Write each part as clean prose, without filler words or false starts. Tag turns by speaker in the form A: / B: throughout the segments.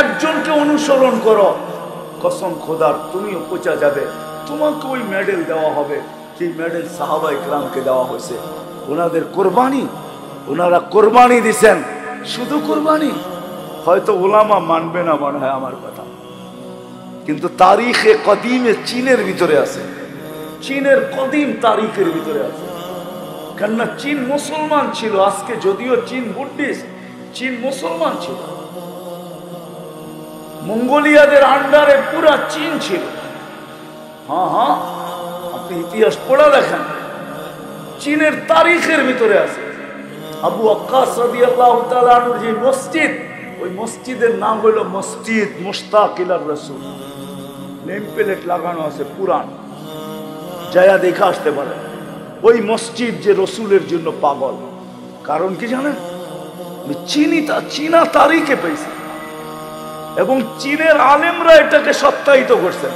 A: একজনকে অনুসরণ করো, কসম খোদার তুমিও পচা যাবে, তোমাকে ওই মেডেল দেওয়া হবে যে মেডেল সাহাবায়ে কেরামকে দেওয়া হয়েছে। ওনাদের কোরবানি, ওনারা কোরবানি দিছেন, শুধু কোরবানি। হয়তো ওলামা মানবে না মনে হয় আমার কথা, কিন্তু তারিখে কদিমে চীনের ভিতরে আছে, চীনের কদিম তারিখের ভিতরে আছে। কেননা চীন মুসলমান ছিল, আজকে যদিও চীন বুদ্ধিস্ট, চীন মুসলমান ছিল। মঙ্গোলিয়াদের আন্ডারে পুরা চীন ছিল। হ্যাঁ হ্যাঁ, আপনি ইতিহাস পড়া দেখেন, চীনের তারিখের ভিতরে আছে। আবু ওয়াক্কাস রাদিয়াল্লাহু তাআলা আনহুর যে মসজিদ, ওই মসজিদের নাম হলো মসজিদ মুশতাক ইলার রাসূল। নেম প্লেট লাগানো আছে পুরান, যায়া দেখে আসতে পারে। ওই মসজিদ যে রসুলের জন্য পাগল, কারণ কি জানেন? চীনা তারিখে পেয়েছে এবং চীনের আলেমরা এটাকে সত্যায়িত করছেন।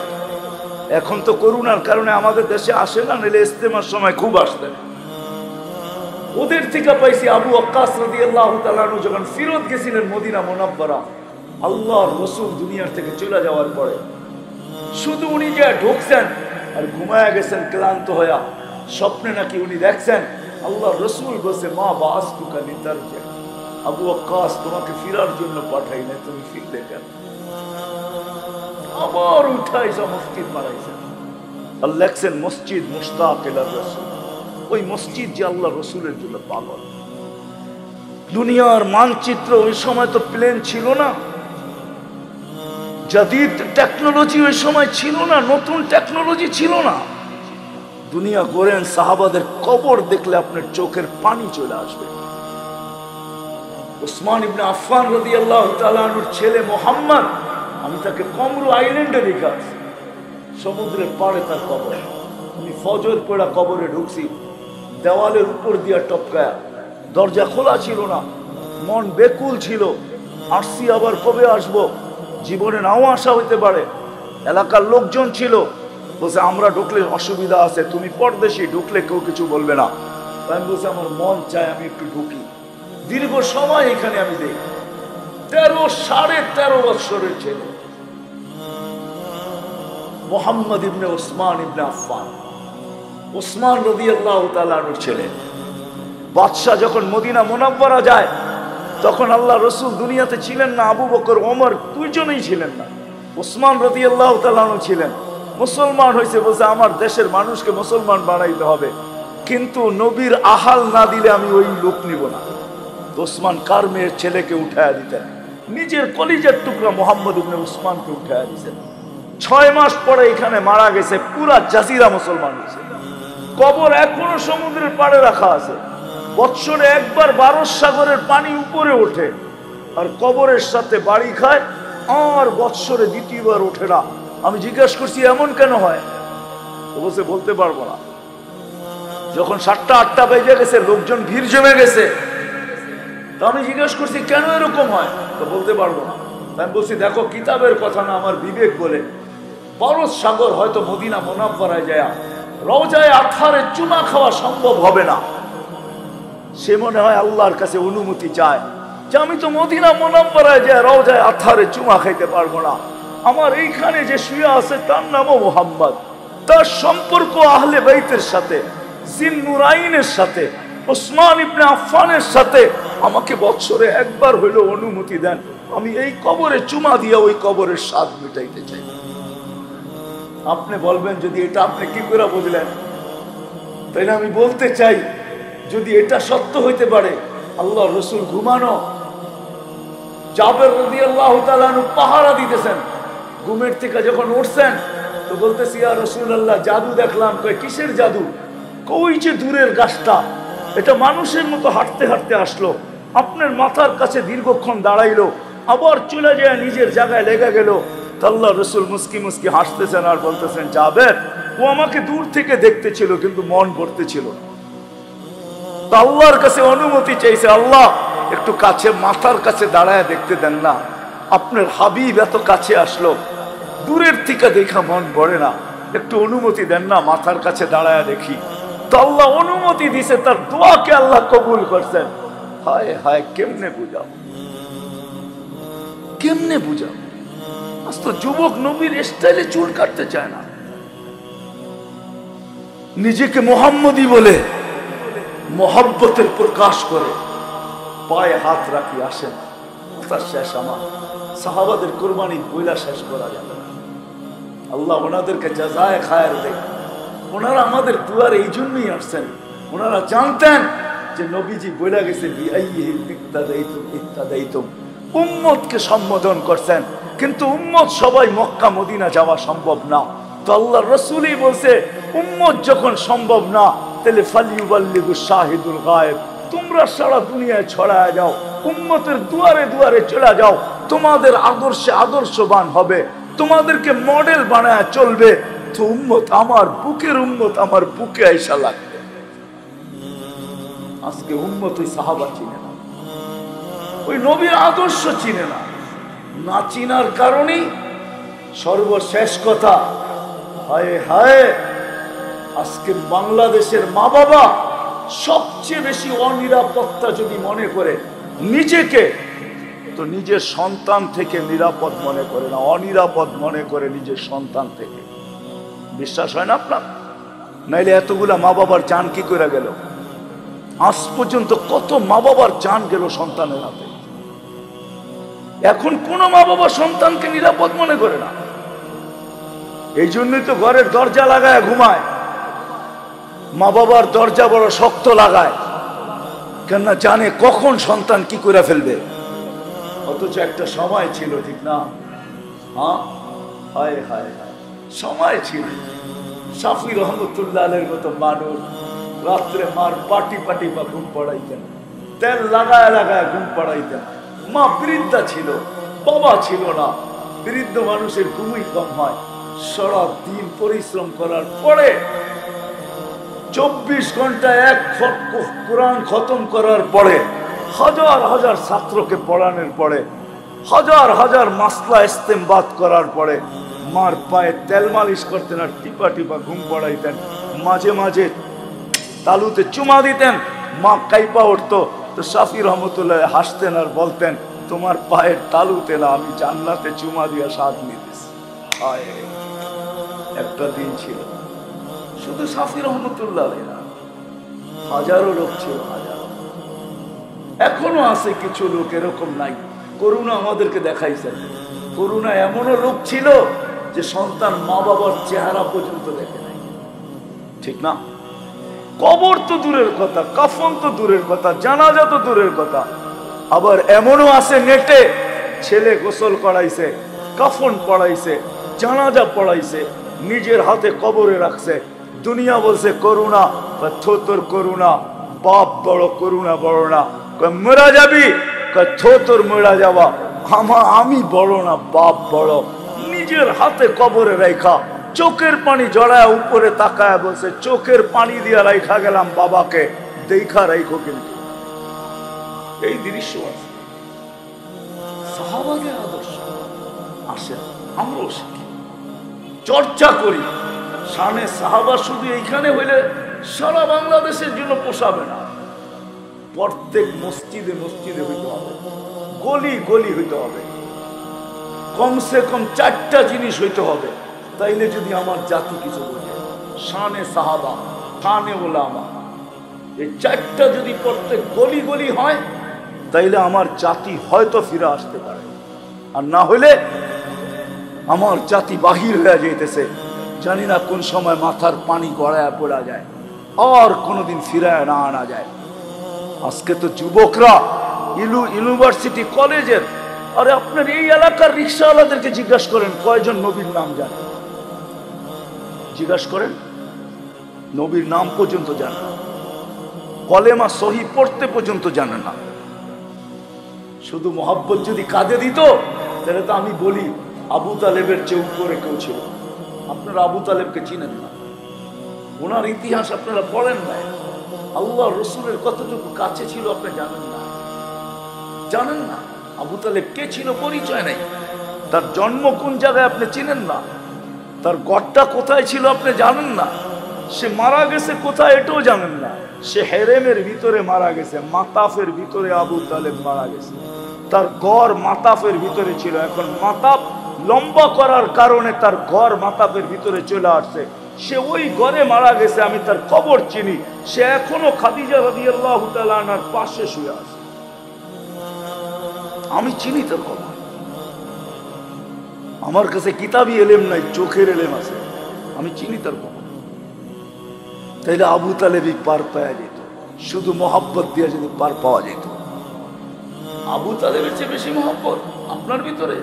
A: এখন তো করোনার কারণে আমাদের দেশে আসে না, নিলে ইস্তেমার সময় খুব আসতেন। ওদের থেকে পাইছি। আবু ওয়াক্কাস রাদিয়াল্লাহু তাআলা আনহু যখন ফিরত গেছিলেন মদিনা মুনাব্বারা, আল্লাহর রাসূল দুনিয়ার থেকে চলে যাওয়ার পরে, শুধু উনি যে ঢুকছেন আর ঘুমায়া গেছেন ক্লান্ত হইয়া, স্বপ্নে নাকি উনি দেখছেন আল্লাহর রাসূল বসে, মা বাসতুকা লিতারজা, আবু ওয়াক্কাস তোমাকে ফিরার জন্য পাঠাই না, তুমি ফিরলে কেন? আবার উঠাইছে, মসজিদ বানাইছেন, আর লেখছেন মসজিদ মুশতাক ইলার রাসূল। ওই মসজিদ যে আল্লাহ রসুলের জন্য পাগল। দুনিয়ার মানচিত্র ওই সময় তো প্লেন ছিল না, জাদিদ টেকনোলজি ওই সময় ছিল না, নতুন টেকনোলজি ছিল না। দুনিয়া গড়েন, সাহাবাদের কবর দেখলে আপনার চোখের পানি চলে আসবে। উসমান ইবনে আফফান রাদিয়াল্লাহু তাআলা আনহুর ছেলে মুহাম্মদ, আমি তাকে কমরু আইল্যান্ডে রেখে আসছি, সমুদ্রের পাড়ে তার কবর। আমি ফজর পড়া কবরে ঢুকছি, দেওয়ালের উপর দিয়া টপকায়া, দরজা খোলা ছিল না, মন বেকুল ছিল। আসছি, আবার কবে আসবো, জীবনে নাও আসা হইতে পারে। এলাকার লোকজন ছিল, বলছে আমরা ঢুকলে অসুবিধা আছে, তুমি পরদেশী, ঢুকলে কেউ কিছু বলবে না। আমি বলছি আমার মন চায় আমি একটু ঢুকি। দীর্ঘ সময় এখানে আমি দেখি, 13.5 বছরের ছেলে মুহাম্মদ ইবনে উসমান ইবনে আফফান, উসমান রাদিয়াল্লাহু তাআলা আনহুর ছেলে। বাদশাহ যখন মদিনা মুনাব্বারা যায়, তখন আল্লাহ রসুল দুনিয়াতে ছিলেন না, আবু বকর ওমর দুইজনেই ছিলেন না, উসমান রাদিয়াল্লাহু তাআলা আনহু ছিলেন। মুসলমান হয়েছে, বলছে আমার দেশের মানুষকে মুসলমান বানাইতে হবে, কিন্তু নবীর আহাল না দিলে আমি ওই লোক নিব না। উসমান কার মেয়ের ছেলেকে উঠায়া দিতেন, নিজের কলিজার টুকরা মুহাম্মদ ইবনে উসমানকে উঠায়া দিতেন। 6 মাস পরে এখানে মারা গেছে, পুরা জাজিরা মুসলমান হয়েছে। কবর এখনো সমুদ্রের পাড়ে রাখা আছে, বৎসরে একবার 12 সাগরের পানি উপরে ওঠে, আর কবরের সাথে বাড়ি খায়, আর বৎসরে দ্বিতীয়বার ওঠে না। আমি জিজ্ঞাসা করছি এমন কেন হয়, তো বলছে বলতে পারবো না। যখন 7টা-8টা বেজে গেছে, লোকজন ভিড় জমে গেছে, তো আমি জিজ্ঞাসা করছি কেন এরকম হয়, তো বলতে পারবো না। আমি বলছি দেখো, কিতাবের কথা না, আমার বিবেক বলে 12 সাগর হয়তো মদিনা মুনাব্বারায় যায় রওজায়ে আতহারে চুমা খাওয়া সম্ভব হবে না। সে মনে হয় আল্লাহর কাছে অনুমতি চায় যে আমি তো মদিনা মুনাব্বারায় যায় রওজায়ে আতহারে চুমা খাইতে পারবো না, আমার এইখানে যে শুয়ে আছে তার নামও মুহাম্মদ, তার সম্পর্ক আহলে বাইতের সাথে, জিন্নুরাইনের সাথে, উসমান ইবনে আফফানের সাথে, আমাকে বৎসরে একবার হইলো অনুমতি দেন, আমি এই কবরে চুমা দিয়া ওই কবরের স্বাদ মিটাইতে চাই। আপনি বলবেন যদি এটা আপনি কি করে বুঝলেন, তাইলে আমি বলতে চাই যদি এটা সত্য হইতে পারে, আল্লাহ রসুল ঘুমানো, জাবের রাদিয়াল্লাহু তাআলা আনহু পাহারা দিতেছেন, ঘুমের থেকে যখন উঠছেন তো বলতেছি ইয়া রাসূলুল্লাহ জাদু দেখলাম। কই কিসের জাদু? কই যে দূরের গাছটা, এটা মানুষের মতো হাঁটতে হাঁটতে আসলো, আপনার মাথার কাছে দীর্ঘক্ষণ দাঁড়াইলো, আবার চলে যায় নিজের জায়গায় লেগে গেল। আল্লাহ রসুল মুস্কি মুস্কি হাসতেছেন আর বলতেছেন জাবের, ও আমাকে দূর থেকে দেখতে ছিল কিন্তু মন ভরতে ছিল। আল্লাহর কাছে অনুমতি চাইছে, আল্লাহ একটু কাছে, মাথার কাছে দাঁড়ায় দেখতে দেন না, আপনার হাবিব এত কাছে আসলো, দূরের থেকে দেখা মন ভরে না, একটু অনুমতি দেন না, মাথার কাছে দাঁড়ায় দেখি। তো আল্লাহ অনুমতি দিছে, তার দোয়াকে আল্লাহ কবুল করছেন। হায় হায়, কেমনে বুঝাও। কেমনে বুঝাবো? আজ তো যুবক নবীর স্টাইলে চুল কাটতে চায় না, নিজেকে মোহাম্মদী বলে মোহাব্বতের প্রকাশ করে পায়ে হাত রাখি আসেন। তার শেষ আমার সাহাবাদের কুরবানি বইলা শেষ করা যাবে না। আল্লাহ ওনাদেরকে জাযায়ে খায়ের দেয়। ওনারা আমাদের দুয়ারে এই জন্যই আসছেন, ওনারা জানতেন যে নবীজি বইলা গেছে উম্মতকে সম্বোধন করছেন, কিন্তু উম্মত সবাই মক্কা মদিনা যাওয়া সম্ভব না। তো আল্লাহ রসুলই বলছে উম্মত যখন সম্ভব না, তাহলে ফালিউবাল্লিগু শাহিদুল গায়েব, তোমরা সারা দুনিয়ায় ছড়ায় যাও, উম্মতের দুয়ারে দুয়ারে চলে যাও, তোমাদের আদর্শে আদর্শবান হবে, তোমাদেরকে মডেল বানায় চলবে। তো উম্মত আমার বুকের উম্মত আমার বুকে আইসা লাগবে। আজকে উম্মত ওই সাহাবা চিনে না, ওই নবীর আদর্শ চিনে না। না চিনার কারণেই সর্বশেষ কথা, হায় হায় আজকে বাংলাদেশের মা বাবা সবচেয়ে বেশি অনিরাপত্তা যদি মনে করে নিজেকে, তো নিজের সন্তান থেকে নিরাপদ মনে করে না, অনিরাপদ মনে করে নিজের সন্তান থেকে। বিশ্বাস হয় না আপনার? নাইলে এতগুলা মা বাবার জান কি করে গেল? আজ পর্যন্ত কত মা বাবার জান গেল সন্তানের হাতে। এখন কোন মা বাবা সন্তানকে নিরাপদ মনে করে না। এই জন্যই তো ঘরের দরজা লাগায় ঘুমায়, মা বাবার দরজা বড় শক্ত লাগায়, কেননা জানে কখন সন্তান কি করে ফেলবে। অথচ একটা সময় ছিল, ঠিক না? হ্যাঁ, হায় হায় হায়, সময় ছিল। শাফি রহমতুল্লাহ আলাইহির মতো মানুষ রাত্রে মার পাটি পাটি বা ঘুম পড়াইতেন, তেল লাগায় লাগায় ঘুম পড়াইতেন। মা বৃদ্ধা ছিল, বাবা ছিল না। বৃদ্ধ মানুষের ঘুমই কম হয়। সারা দিন পরিশ্রম করার পরে 24 ঘন্টায় এক কোরআন খতম করার পরে, হাজার হাজার ছাত্রকে পড়ানোর পরে, হাজার হাজার মাসলা ইস্তেমবাদ করার পরে মার পায়ে তেল মালিশ করতেন আর টিপা টিপা ঘুম পড়াইতেন। মাঝে মাঝে তালুতে চুমা দিতেন, মা কাইপা উঠতো। তো শাফি রহমতুল্লাহ হাসতেন আর বলতেন, তোমার পায়ের তালুতে না, আমি জান্নাতে চুমা দিয়া স্বাদ নিতেছি। একটা দিন ছিল, শুধু শাফি রহমতুল্লাহ না, হাজারো লোক ছিল, হাজারো। এখনো আছে কিছু লোক এরকম নাই। করুণা আমাদেরকে দেখাইছেন। করুণা এমনও লোক ছিল যে সন্তান মা বাবার চেহারা পর্যন্ত দেখে নাই, ঠিক না? কবর তো দূরের কথা, কাফন তো দূরের কথা, জানাজা তো দূরের কথা। আবার এমনও আছে নেটে ছেলে গোসল করাইছে, কাফন পড়াইছে, জানাজা পড়াইছে, নিজের হাতে কবরে রাখছে। দুনিয়া বলছে করুণা, তোর করুণা, বাপ বড়, করুণা বড় না। মরা যাবি, তোর মরা যাওয়া, আমি বড় না, বাপ বড়। নিজের হাতে কবরে রেখা, চোখের পানি জড়ায় উপরে তাকায় বলছে, চোখের পানি দিয়ে রাইখা গেলাম বাবাকে, দেখা রাইখো। কিন্তু এই দৃশ্য আছে সাহাবাদের আদর্শ। আসেন আমরাও শিখি, চর্চা করি। শানে সাহাবা শুধু এইখানে হইলে সারা বাংলাদেশের জন্য পোষাবে না। প্রত্যেক মসজিদে মসজিদে হইতে হবে, গলি গলি হইতে হবে, কমসে কম 4টা জিনিস হইতে হবে। তাইলে যদি আমার জাতি কিছু বোঝে, শানে সাহাবা, শানে ওলামা, এই 4টা যদি প্রত্যেক গলি গলি হয়, তাইলে আমার জাতি হয়তো ফিরে আসতে পারে। আর না হইলে আমার জাতি বাহির হয়ে যাইতেছে, জানি না কোন সময় মাথার পানি গড়ায় পড়া যায়, আর কোনোদিন ফিরায় না আনা যায়। আজকে তো যুবকরা ইউনিভার্সিটি কলেজের, আরে আপনার এই এলাকার রিক্সাওয়ালাদেরকে জিজ্ঞাসা করেন কয়জন নবীর নাম জানে, জিজ্ঞাসা করেন, নবীর নাম পর্যন্ত জানে না, কলেমা সহি পড়তে পর্যন্ত জানে না। শুধু মোহাব্বত যদি কাঁদে দিত, তাহলে তো আমি বলি আবু তালেবের চেয়ে উপরে কেউ ছিল। আপনারা আবু তালেবকে চিনেন না, ওনার ইতিহাস আপনারা পড়েন না। আল্লাহ রসুলের কতটুকু কাছে ছিল আপনি জানেন না, জানেন না। আবু তালেব কে ছিল পরিচয় নেই, তার জন্ম কোন জায়গায় আপনি চিনেন না, তার গড়টা কোথায় ছিল আপনি জানেন না, সে মারা গেছে কোথায় এটাও জানেন না। সে হেরেমের ভিতরে মারা গেছে, মাতাফের ভিতরে আবু তালেব মারা গেছে। তার গড় মাতাফের ভিতরে ছিল, এখন মাতাফ লম্বা করার কারণে তার গড় মাতাফের ভিতরে চলে আসছে, সে ওই ঘরে মারা গেছে। আমি তার কবর চিনি, সে এখনো খাদিজা রাদিয়াল্লাহু তাআলা আনহার পাশে শুয়ে আছে। আমি চিনি তার কবর। আমার কাছে কিতাবি এলেম নাই, চোখের এলেম আছে, আমি চিনি তার কবর। তাইলে আবু তালেবই পার পাওয়া যেত, শুধু মহাব্বত দিয়ে যদি পার পাওয়া যেত। আবু তালেবের চেয়ে বেশি মহব্বত আপনার ভিতরে,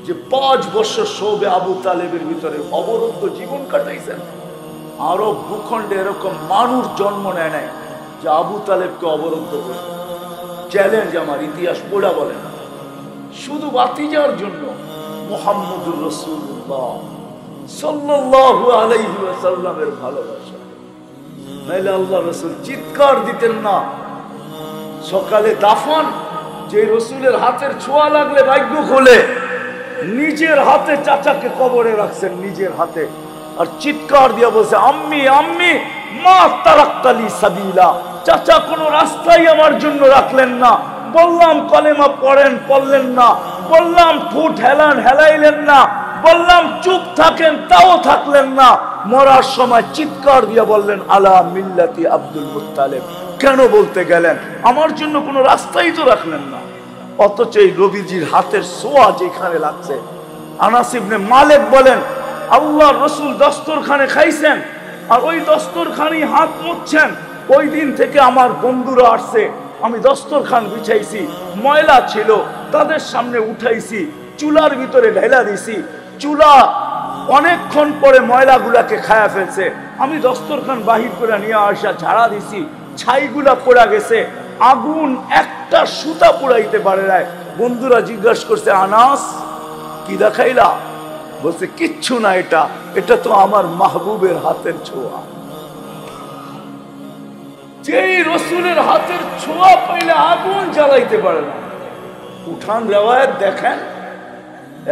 A: যে 5 বছর সবে আবু তালেবের ভিতরে অবরুদ্ধ জীবন কাটাইছেন। আরব ভূখণ্ডে এরকম মানুষ জন্ম নেয় নাই যে আবু তালেবকে অবরুদ্ধ করে। চ্যালেঞ্জ আমার, ইতিহাস পড়া বলে না, শুধু ভাতিজার জন্য মুহাম্মদুর রাসূলুল্লাহ সাল্লাল্লাহু আলাইহি ওয়াসাল্লামের ভালোবাসা। নাইলে আল্লাহ রাসূল চিৎকার দিতেন না। সকালে দাফন, যে রসুলের হাতের ছোঁয়া লাগলে ভাগ্য খোলে, নিজের হাতে চাচাকে কবরে রাখছেন, নিজের হাতে, আর চিৎকার দিয়া বলছে আম্মি আম্মি মা তারাক্তালি সাবিলা, চাচা কোনো রাস্তাই আমার জন্য রাখলেন না। বললাম কলেমা পড়েন, পড়লেন না। বললাম ঠোঁট হেলান, হেলাইলেন না। বললাম চুপ থাকেন, তাও থাকলেন না। মরার সময় চিৎকার দিয়া বললেন আলা মিল্লাতি আব্দুল মুত্তালিব। কেন বলতে গেলেন? আমার জন্য কোনো রাস্তাই তো রাখলেন না। অথচ এই নবীজির হাতের ছোঁয়া যেখানে লাগছে। আনাস ইবনে মালিক বলেন আল্লাহর রাসূল দস্তরখানে খাইছেন, আর ওই দস্তরখানি হাত মুছছেন। ওই দিন থেকে আমার বন্ধুরা আসছে, আমি দস্তরখান বিছাইছি, ময়লা ছিল, তাদের সামনে উঠাইছি, চুলার ভিতরে ঢেলা দিছি। চুলা অনেকক্ষণ পরে ময়লাগুলাকে খায়া ফেলছে। আমি দস্তরখান বাহির করে নিয়ে আসা ঝাড়া দিছি, ছাইগুলা পড়া গেছে। আগুন একটা সুতা পুড়াইতে পারে নাই। বন্ধুরা জিজ্ঞাসা করছে আনাস কি দেখাইলা? বলছে কিচ্ছু না, এটা তো আমার মাহবুবের হাতের ছোঁয়া। যেই রসুলের হাতের ছোঁয়া পাইলে আগুন জ্বালাইতে পারে না। উঠান রেওয়ায়াত দেখেন,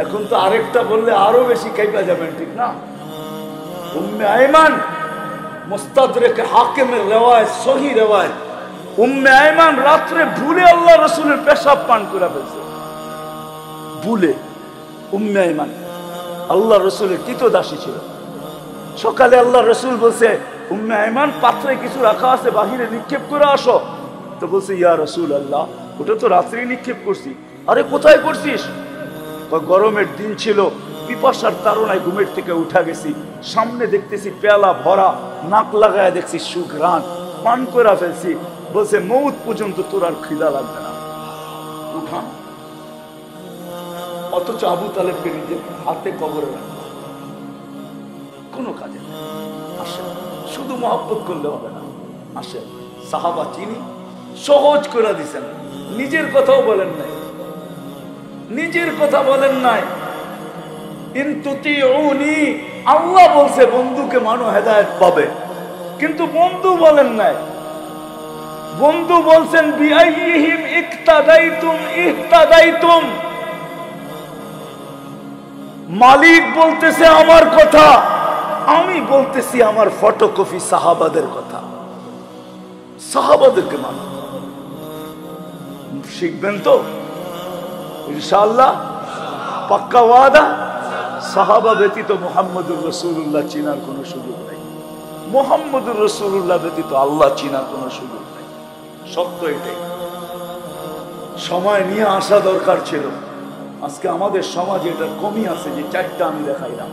A: এখন তো আরেকটা বললে আরো বেশি কাইপা যাবেন, ঠিক না? উম্মে আয়মান মুস্তাদরেক হাকিমের রেওয়ায়াত, সহি রেওয়ায়াত, উম্মে আয়মান রাত্রে ভুলে আল্লাহ রসুলের পেশাব পান করে ফেলছে। ভুলে উম্মে আয়মান আল্লাহ রসুলের কৃতদাসী ছিল। সকালে আল্লাহ রসুল বলছে উম্মে আয়মান পাত্রে কিছু রাখা আছে, বাহিরে নিক্ষেপ করে আসো। তো বলছে ইয়া রসুল আল্লাহ, ওটা তো রাত্রে নিক্ষেপ করছি। আরে কোথায় করছিস? গরমের দিন ছিল, পিপাসার তাড়নায় ঘুমের থেকে উঠা গেছি, সামনে দেখতেছি পেয়ালা ভরা, নাক লাগায় দেখছি সুঘ্রাণ, পান করে ফেলছি। বলছে মৌত পর্যন্ত তোর আর খিদা লাগবে না, উঠান। অথচ আবু তালেবকে নিজের হাতে কবরে রাখবে, কোনো কাজে না। আসেন, শুধু মহব্বত করলে হবে না। আসেন, সাহাবা চিনি, সহজ করে দিছেন। নিজের কথাও বলেন নাই, নিজের কথা বলেন নাই। আল্লাহ বলছে বন্ধুকে মানো, হেদায়েত পাবে, কিন্তু বন্ধু বলেন নাই। বন্ধু বলছেন বিআইহিম ইক্তাদাইতুম ইহতাদাইতুম। মালিক বলতেছে আমার কথা, আমি বলতেছি আমার ফটোকপি সাহাবাদের কথা। সাহাবাদেরকে মানো, শিখবেন তো ইনশাআল্লাহ, পাক্কা ওয়াদা। সাহাবা ব্যতীত মুহাম্মদুর রাসূলুল্লাহ চিনার কোনো সুযোগ নাই। মুহাম্মদুর রাসূলুল্লাহ ব্যতীত আল্লাহ চিনার কোনো সুযোগ নাই। সত্য এটাই। সময় নিয়ে আসা দরকার ছিল। আজকে আমাদের সমাজে এটার কমই আছে, যে 4টা আমি দেখাইলাম।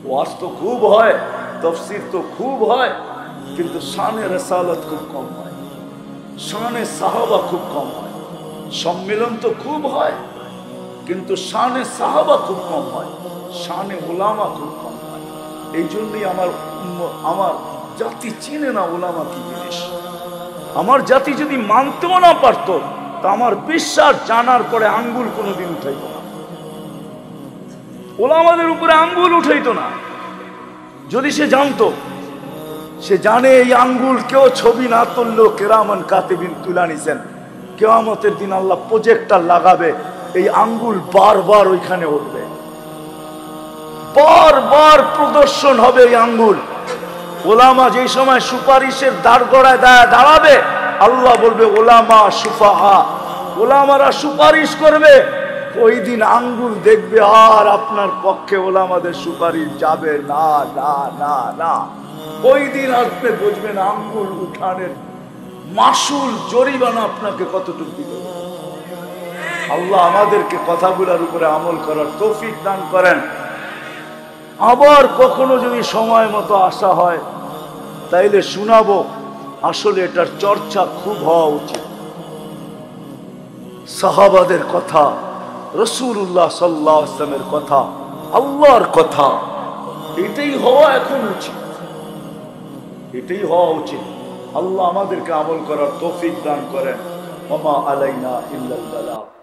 A: ওয়াজ তো খুব হয়, তাফসীর তো খুব হয়, কিন্তু শানে রিসালাত খুব কম হয়, শানে সাহাবা খুব কম হয়। সম্মেলন তো খুব হয়, কিন্তু শানে সাহাবা খুব কম হয়, শানে উলামা খুব কম হয়। এই জন্যই আমার জাতি চিনে না উলামা কি জিনিস। আমার জাতি যদি মানতেও না পারতো, তা আমার বিশ্বাস জানার পরে আঙ্গুল কোনোদিন উঠাইত না, উলামাদের উপরে আঙ্গুল উঠাইতো না। যদি সে জানতো, সে জানে এই আঙ্গুল কেউ ছবি না তুললেও কেরামান কাতিবিন তুলা নিছেন। কিয়ামতের দিন আল্লাহ প্রজেক্টর লাগাবে, এই আঙ্গুল বারবার ওইখানে উঠবে, বারবার প্রদর্শন হবে এই আঙ্গুল। ওলামা যেই সময় সুপারিশের দাঁড়গড়ায় দাঁড়াবে, আল্লাহ বলবে ওলামা সুফাহা, ওলামারা সুপারিশ করবে, ওই দিন আঙ্গুল দেখবে আর আপনার পক্ষে ওলামাদের সুপারিশ যাবে না না না না। ওই দিন আসবে, বুঝবেন আঙ্গুল উঠানের মাসুল জরিমানা আপনাকে কতটুকু দিতে হবে। আল্লাহ আমাদেরকে কথাগুলোর উপরে আমল করার তৌফিক দান করেন। আবার কখনো যদি সময় মতো আসা হয় তাইলে শোনাবো। আসলে এটার চর্চা খুব হওয়া উচিত। সাহাবাদের কথা, রাসূলুল্লাহ সাল্লাল্লাহু আলাইহি ওয়াসাল্লামের কথা, আল্লাহর কথা, এটাই হওয়া এখন উচিত, এটাই হওয়া উচিত। আল্লাহ আমাদেরকে আমল করার তৌফিক দান করেন। ওমা আলাইনা ইল্লাল বালাগ।